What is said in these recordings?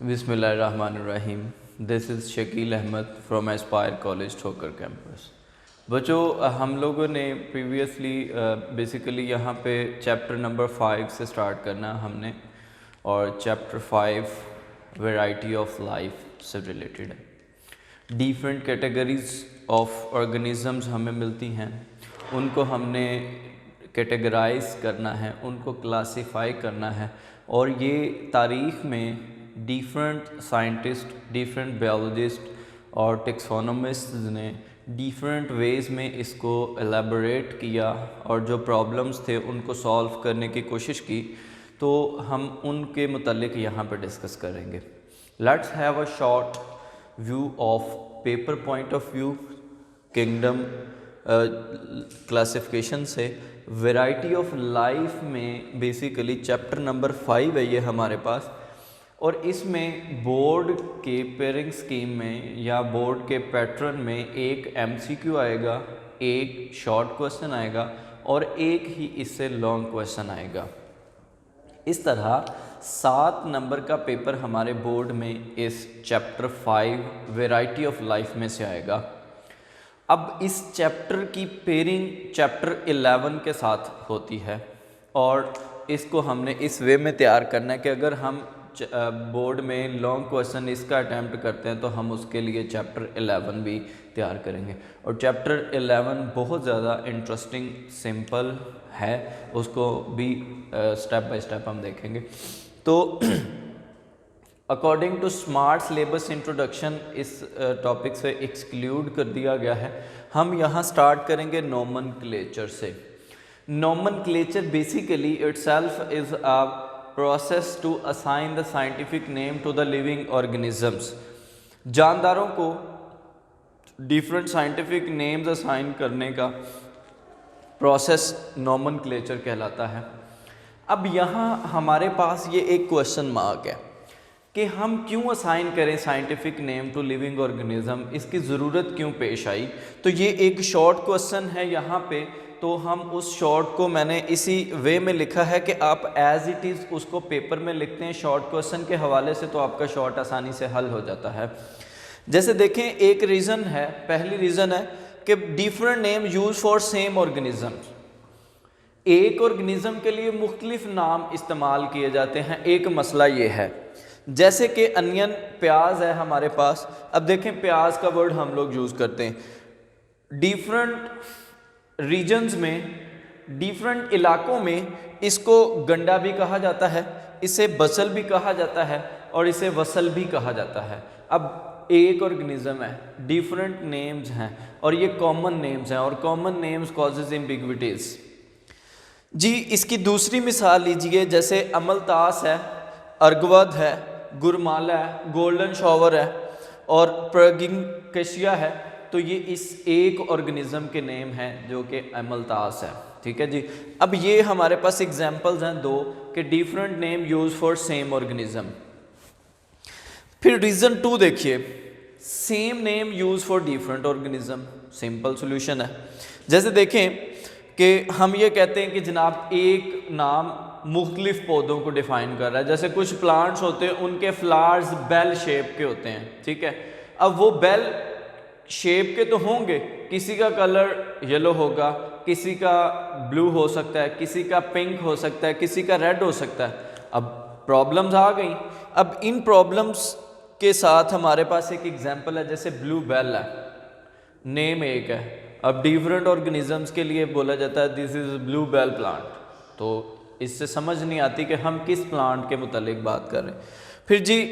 बिस्मिल्लाहिर्रहमानिर्रहीम। This is Shakeel Ahmed from Aspire college Thokar campus. बच्चों, हम लोगों ने प्रीवियसली बेसिकली यहाँ पे चैप्टर नंबर 5 से स्टार्ट करना हमने, और चैप्टर 5 वैरायटी ऑफ लाइफ से रिलेटेड है। डिफरेंट कैटेगरीज ऑफ ऑर्गेनिज़म्स हमें मिलती हैं, उनको हमने कैटेगराइज करना है, उनको क्लासिफाई करना है, और ये तारीख़ में डिफरेंट साइंटिस्ट, डिफरेंट बायोलॉजिस्ट और टेक्सोनोमिस्ट ने डिफरेंट वेज़ में इसको एलेबोरेट किया और जो प्रॉब्लम्स थे उनको सॉल्व करने की कोशिश की। तो हम उनके मुतालिक यहाँ पर डिस्कस करेंगे। Let's have a short view of paper point of view kingdom classification से। वैरायटी ऑफ लाइफ में बेसिकली चैप्टर नंबर 5 है ये हमारे पास, और इसमें बोर्ड के पेयरिंग स्कीम में या बोर्ड के पैटर्न में एक MCQ आएगा, एक शॉर्ट क्वेश्चन आएगा और एक ही इससे लॉन्ग क्वेश्चन आएगा। इस तरह 7 नंबर का पेपर हमारे बोर्ड में इस चैप्टर 5 वैरायटी ऑफ लाइफ में से आएगा। अब इस चैप्टर की पेयरिंग चैप्टर 11 के साथ होती है, और इसको हमने इस वे में तैयार करना है कि अगर हम बोर्ड में लॉन्ग क्वेश्चन इसका अटैम्प्ट करते हैं तो हम उसके लिए चैप्टर 11 भी तैयार करेंगे। और चैप्टर 11 बहुत ज़्यादा इंटरेस्टिंग सिंपल है, उसको भी स्टेप बाय स्टेप हम देखेंगे। तो according to smart syllabus introduction इस टॉपिक से एक्सक्लूड कर दिया गया है। हम यहाँ स्टार्ट करेंगे नोमेनक्लेचर से। Nomenclature basically itself is a process to assign the scientific name to the living organisms। जानदारों को different scientific names assign करने का process nomenclature कहलाता है। अब यहाँ हमारे पास ये एक क्वेश्चन मार्क है कि हम क्यों असाइन करें scientific name to living organism, इसकी ज़रूरत क्यों पेश आई। तो ये एक शॉर्ट क्वेश्चन है यहाँ पे, तो हम उस शॉर्ट को मैंने इसी वे में लिखा है कि आप एज इट इज़ उसको पेपर में लिखते हैं शॉर्ट क्वेश्चन के हवाले से, तो आपका शॉर्ट आसानी से हल हो जाता है। जैसे देखें, एक रीज़न है, पहली रीज़न है कि different name use for same organism. एक ऑर्गेनिज्म के लिए मुख्तलिफ नाम इस्तेमाल किए जाते हैं। एक मसला ये है, जैसे कि अनियन, प्याज है हमारे पास। अब देखें, प्याज का वर्ड हम लोग यूज़ करते हैं डिफरेंट रीजन्स में, डिफरेंट इलाकों में इसको गंडा भी कहा जाता है, इसे बसल भी कहा जाता है और इसे वसल भी कहा जाता है। अब एक ऑर्गेनिज्म है, डिफरेंट नेम्स हैं और ये कॉमन नेम्स हैं, और कॉमन नेम्स कॉजेज एम्बिग्विटीज। जी, इसकी दूसरी मिसाल लीजिए, जैसे अमलतास है, अर्गवद है, गुरमाला है, गोल्डन शॉवर है और प्रगिंकशिया है। तो ये इस एक ऑर्गेनिज्म के नेम हैं जो कि अमलतास है। ठीक है जी। अब ये हमारे पास एग्जांपल्स हैं दो कि different name use for same organism. फिर रीजन 2 देखिए, same name use for different organism. Simple solution है। जैसे देखें कि हम ये कहते हैं कि जनाब एक नाम मुख्तलिफ पौधों को डिफाइन कर रहा है। जैसे कुछ प्लांट्स होते हैं, उनके फ्लावर्स बेल शेप के होते हैं। ठीक है, अब वो बेल शेप के तो होंगे, किसी का कलर येलो होगा, किसी का ब्लू हो सकता है, किसी का पिंक हो सकता है, किसी का रेड हो सकता है। अब प्रॉब्लम्स आ गई। अब इन प्रॉब्लम्स के साथ हमारे पास एक एग्जांपल है, जैसे ब्लू बेल है, नेम एक है। अब डिफरेंट ऑर्गेनिजम्स के लिए बोला जाता है this is blue bell plant, तो इससे समझ नहीं आती कि हम किस प्लांट के मुतालिक बात कर रहे हैं। फिर जी,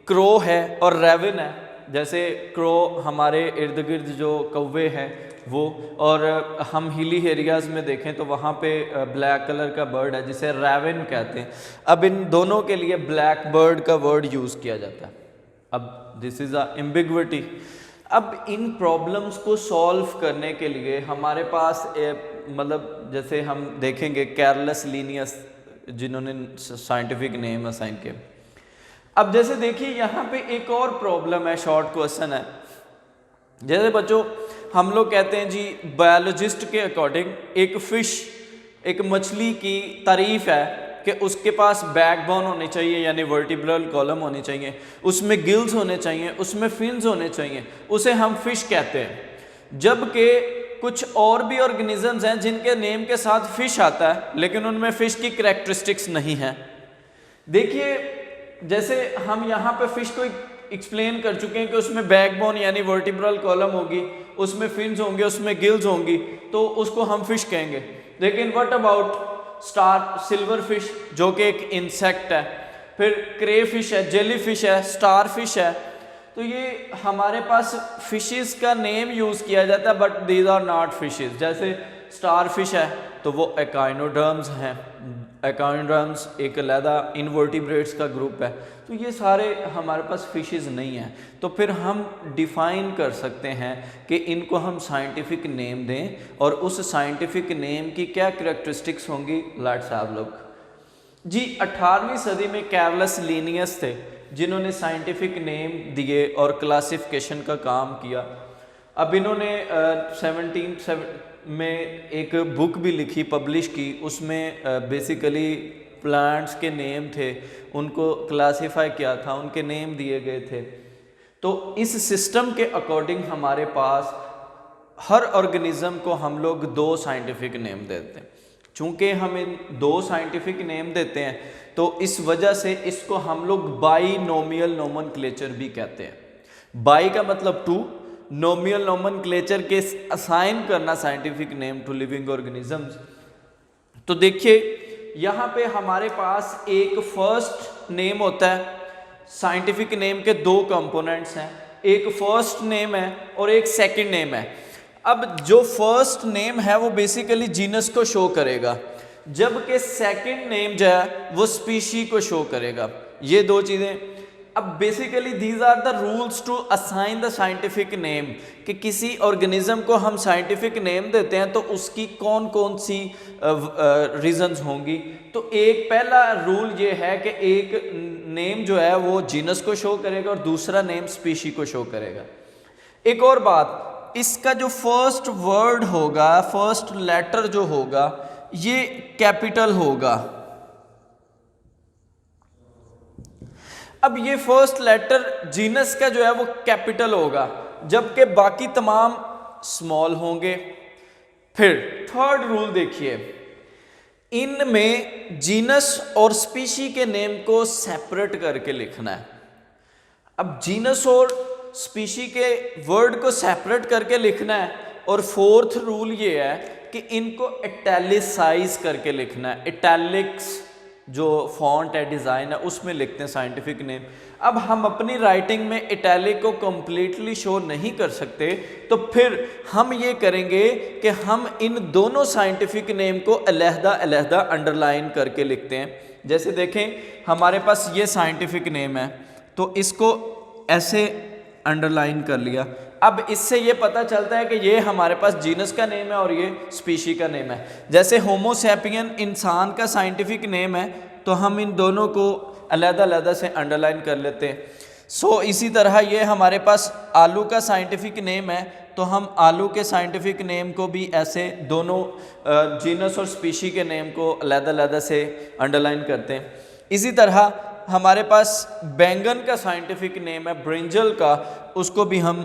क्रो है और रेवन है। जैसे क्रो हमारे इर्द गिर्द जो कौवे हैं वो, और हम हिली एरियाज़ में देखें तो वहाँ पे ब्लैक कलर का बर्ड है जिसे रेवन कहते हैं। अब इन दोनों के लिए ब्लैक बर्ड का वर्ड यूज़ किया जाता है। अब दिस इज़ अ एम्बिग्विटी। अब इन प्रॉब्लम्स को सॉल्व करने के लिए हमारे पास मतलब जैसे हम देखेंगे कैरलस लीनियस, जिन्होंने साइंटिफिक नेम असाइन किए। अब जैसे देखिए यहाँ पे एक और प्रॉब्लम है, शॉर्ट क्वेश्चन है। जैसे बच्चों हम लोग कहते हैं जी, बायोलॉजिस्ट के अकॉर्डिंग एक फ़िश, एक मछली की तारीफ़ है कि उसके पास बैकबोन होनी चाहिए यानी वर्टिब्रल कॉलम होनी चाहिए, उसमें गिल्स होने चाहिए, उसमें फिन्स होने चाहिए, उसे हम फिश कहते हैं। जबकि कुछ और भी ऑर्गेनिजम्स हैं जिनके नेम के साथ फिश आता है लेकिन उनमें फिश की कैरेक्टरिस्टिक्स नहीं है। देखिए जैसे हम यहाँ पे फिश को एक्सप्लेन कर चुके हैं कि उसमें बैकबोन यानी वर्टिब्रल कॉलम होगी, उसमें फिन्स होंगे, उसमें गिल्स होंगी, तो उसको हम फिश कहेंगे। लेकिन what about star silverfish जो कि एक इंसेक्ट है, फिर क्रे फिश है, जेली फिश है, स्टार फिश है, तो ये हमारे पास फिशेस का नेम यूज़ किया जाता है but these are not fishes. जैसे स्टार फिश है तो वो एकाइनोडर्म्स हैं, एकाइनोडर्म्स एक अलहदा इनवर्टिब्रेट्स का ग्रुप है, तो ये सारे हमारे पास फिशेस नहीं हैं। तो फिर हम डिफ़ाइन कर सकते हैं कि इनको हम साइंटिफिक नेम दें और उस साइंटिफिक नेम की क्या करैक्टरिस्टिक्स होंगी। लेट्स हैव लुक जी। 18वीं सदी में कैरलस लीनियस थे जिन्होंने साइंटिफिक नेम दिए और क्लासिफिकेशन का काम किया। अब इन्होंने 17 में एक बुक भी लिखी, पब्लिश की, उसमें बेसिकली प्लांट्स के नेम थे, उनको क्लासिफाई किया था, उनके नेम दिए गए थे। तो इस सिस्टम के अकॉर्डिंग हमारे पास हर ऑर्गेनिज्म को हम लोग 2 साइंटिफिक नेम देते हैं। चूँकि हम इन 2 साइंटिफिक नेम देते हैं तो इस वजह से इसको हम लोग बाइनोमियल नोमेनक्लेचर भी कहते हैं। बाई का मतलब 2, नोमियल नोमेनक्लेचर के असाइन करना scientific name to living organisms. तो देखिए यहाँ पे हमारे पास एक फर्स्ट नेम होता है। साइंटिफिक नेम के 2 कंपोनेंट्स हैं, एक फर्स्ट नेम है और एक सेकंड नेम है। अब जो फर्स्ट नेम है वो बेसिकली जीनस को शो करेगा, जबकि सेकंड नेम जो है वो स्पीशी को शो करेगा। ये 2 चीज़ें। अब basically these are the rules to assign the scientific name, कि किसी ऑर्गेनिज्म को हम साइंटिफिक नेम देते हैं तो उसकी कौन कौन सी रीजंस होंगी। तो एक पहला रूल ये है कि एक नेम जो है वो जीनस को शो करेगा और दूसरा नेम स्पीशी को शो करेगा। एक और बात, इसका जो फर्स्ट वर्ड होगा, फर्स्ट लेटर जो होगा ये कैपिटल होगा। अब ये फर्स्ट लेटर जीनस का जो है वो कैपिटल होगा, जबकि बाकी तमाम स्मॉल होंगे। फिर थर्ड रूल देखिए, इनमें जीनस और स्पीशी के नेम को सेपरेट करके लिखना है। अब जीनस और स्पीशी के वर्ड को सेपरेट करके लिखना है। और फोर्थ रूल ये है कि इनको इटैलिसाइज करके लिखना है। इटैलिक्स जो फॉन्ट है, डिज़ाइन है, उसमें लिखते हैं साइंटिफिक नेम। अब हम अपनी राइटिंग में इटैलिक को कम्प्लीटली शो नहीं कर सकते, तो फिर हम ये करेंगे कि हम इन दोनों साइंटिफिक नेम को अलहदा अलहदा अंडरलाइन करके लिखते हैं। जैसे देखें हमारे पास ये साइंटिफिक नेम है तो इसको ऐसे अंडरलाइन कर लिया। अब इससे ये पता चलता है कि ये हमारे पास जीनस का नेम है और ये स्पीशी का नेम है। जैसे होमो सैपियन इंसान का साइंटिफिक नेम है तो हम इन दोनों को अलहदा अलहदा से अंडरलाइन कर लेते हैं। इसी तरह ये हमारे पास आलू का साइंटिफिक नेम है तो हम आलू के साइंटिफिक नेम को भी ऐसे दोनों जीनस और स्पीशी के नेम को अलहदा अलहदा से अंडरलाइन करते हैं। इसी तरह हमारे पास बैंगन का साइंटिफिक नेम है ब्रिंजल का, उसको भी हम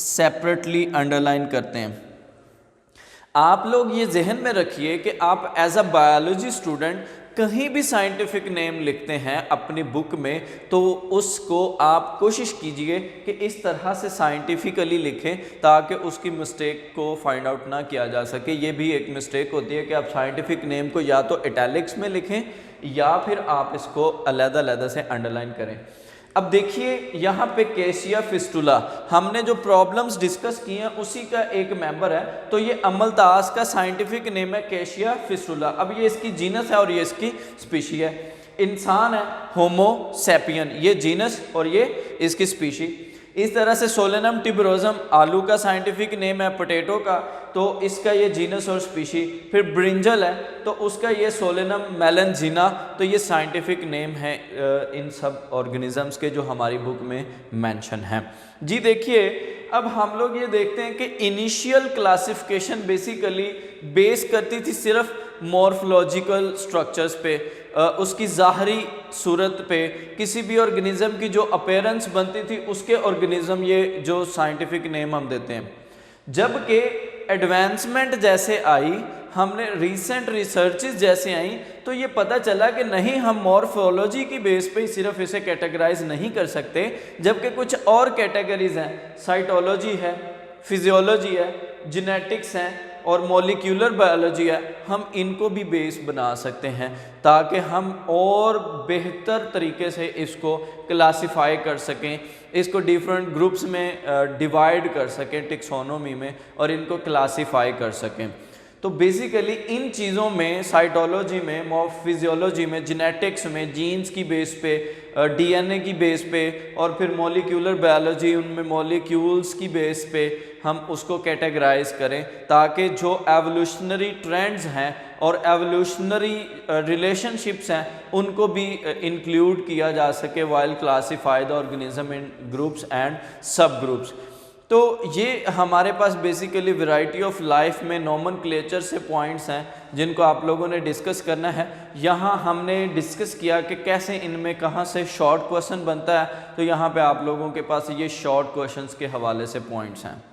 सेपरेटली अंडरलाइन करते हैं। आप लोग ये जहन में रखिए कि आप एज अ बायोलॉजी स्टूडेंट कहीं भी साइंटिफिक नेम लिखते हैं अपनी बुक में तो उसको आप कोशिश कीजिए कि इस तरह से साइंटिफिकली लिखें ताकि उसकी मिस्टेक को फाइंड आउट ना किया जा सके। ये भी एक मिस्टेक होती है कि आप साइंटिफिक नेम को या तो इटैलिक्स में लिखें या फिर आप इसको अलग अलग से अंडरलाइन करें। अब देखिए यहाँ पे केशिया फिस्टुला, हमने जो प्रॉब्लम्स डिस्कस की हैं उसी का एक मेंबर है। तो ये अमलतास का साइंटिफिक नेम है केशिया फिस्टुला। अब ये इसकी जीनस है और ये इसकी स्पीशी है। इंसान है होमो सैपियन, ये जीनस और ये इसकी स्पीशी। इस तरह से सोलेनम टिबरोजम आलू का साइंटिफिक नेम है, पोटैटो का तो इसका ये जीनस और स्पीशी। फिर ब्रिंजल है तो उसका ये सोलेनम मेलनजीना, तो ये साइंटिफिक नेम है इन सब ऑर्गेनिजम्स के जो हमारी बुक में मेंशन है। जी देखिए अब हम लोग ये देखते हैं कि इनिशियल क्लासिफिकेशन बेसिकली बेस करती थी सिर्फ मॉर्फोलॉजिकल स्ट्रक्चर्स पे। उसकी ज़ाहरी सूरत पे किसी भी ऑर्गेनिज़म की जो अपीयरेंस बनती थी उसके ऑर्गेनिज़म, ये जो साइंटिफिक नेम हम देते हैं। जबकि एडवांसमेंट जैसे आई, हमने रिसेंट रिसर्चेस जैसे आई, तो ये पता चला कि नहीं, हम मॉर्फोलॉजी की बेस पे ही सिर्फ इसे कैटेगराइज नहीं कर सकते, जबकि कुछ और कैटेगरीज हैं, साइटोलॉजी है, फिजियोलॉजी है, जेनेटिक्स हैं और मॉलिक्यूलर बायोलॉजी है, हम इनको भी बेस बना सकते हैं ताकि हम और बेहतर तरीके से इसको क्लासिफाई कर सकें, इसको डिफरेंट ग्रुप्स में डिवाइड कर सकें टेक्सोनोमी में, और इनको क्लासिफाई कर सकें। तो बेसिकली इन चीज़ों में, साइटोलॉजी में, मॉर्फोफिजियोलॉजी में, जेनेटिक्स में, जीन्स की बेस पे, डीएनए की बेस पे, और फिर मॉलिक्यूलर बायोलॉजी, उनमें मॉलिक्यूल्स की बेस पे हम उसको कैटेगराइज करें, ताकि जो एवोल्यूशनरी ट्रेंड्स हैं और एवोल्यूशनरी रिलेशनशिप्स हैं उनको भी इंक्लूड किया जा सके while classify the organism in groups and सब ग्रुप्स। तो ये हमारे पास बेसिकली वैरायटी ऑफ लाइफ में नोमेनक्लेचर से पॉइंट्स हैं जिनको आप लोगों ने डिस्कस करना है। यहाँ हमने डिस्कस किया कि कैसे इनमें कहाँ से शॉर्ट क्वेश्चन बनता है, तो यहाँ पे आप लोगों के पास ये शॉर्ट क्वेश्चंस के हवाले से पॉइंट्स हैं।